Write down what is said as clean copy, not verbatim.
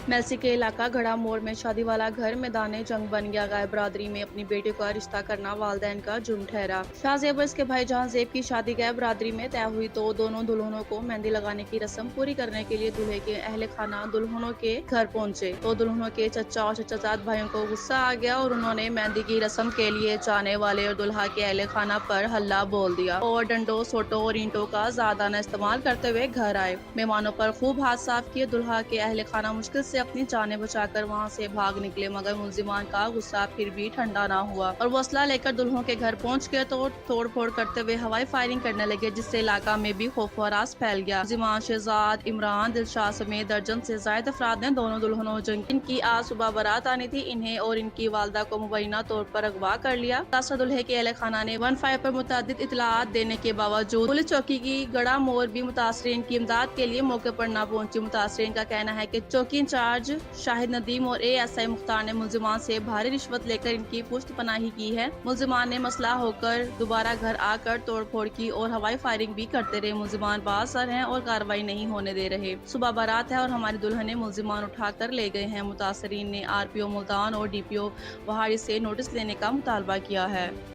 मेलसी के इलाका घड़ा मोड़ में शादी वाला घर मैदान जंग बन गया। गाय बरादरी में अपनी बेटे का रिश्ता करना वालदैन का जुर्म ठहरा। शाहजेब और इसके भाई जहां जेब की शादी गाय बरादरी में तय हुई तो दोनों दुल्हनों को मेहंदी लगाने की रस्म पूरी करने के लिए दूल्हे के अहले खाना दुल्हनों के घर पहुंचे तो दुल्हनों के चचा और चचाजाद भाइयों को गुस्सा आ गया और उन्होंने मेहंदी की रस्म के लिए जाने वाले और दुल्हा के अहले खाना पर हल्ला बोल दिया और डंडों सोटों और ईंटों का ज्यादा इस्तेमाल करते हुए घर आए। मेहमानों पर खूब हाथ साफ किए। दुल्हा के अहले खाना मुश्किल से अपनी जानें बचाकर वहां से भाग निकले, मगर मुलजिमान का गुस्सा फिर भी ठंडा ना हुआ और वो असला लेकर दुल्हों के घर पहुंच गए तो तोड़ फोड़ करते हुए हवाई फायरिंग करने लगे, जिससे इलाका में भी खौफ हरास फैल गया। मुलजिमान शहजाद इमरान दिलशाद समेत दर्जन से ज्यादा अफराद ने दोनों दुल्हनों जिनकी आज सुबह बारात आनी थी, इन्हें और इनकी वालदा को मुबैना तौर पर अगवा कर लिया। मुतासर दुल्हे के अहले खाना ने 15 पर मुतअद्दिद इतलात देने के बावजूद पुलिस चौकी की गड़ा मोड़ भी मुतासरीन की इमदाद के लिए मौके पर न पहुंची। मुतासरीन का कहना है कि चौकी इंचार्ज शाहिद नदीम और ASI मुख्तार ने मुलजिमान से भारी रिश्वत लेकर इनकी पुश्त पनाही की है। मुलजिमान ने मसला होकर दोबारा घर आकर तोड़ फोड़ की और हवाई फायरिंग भी करते रहे। मुलजिमान बासर हैं और कार्रवाई नहीं होने दे रहे। सुबह बारात है और हमारी दुल्हन मुलजिमान उठाकर ले गए हैं। मुतासरीन ने RPO मुल्तान और DPO वहाड़ी से नोटिस लेने का मुतालबा किया है।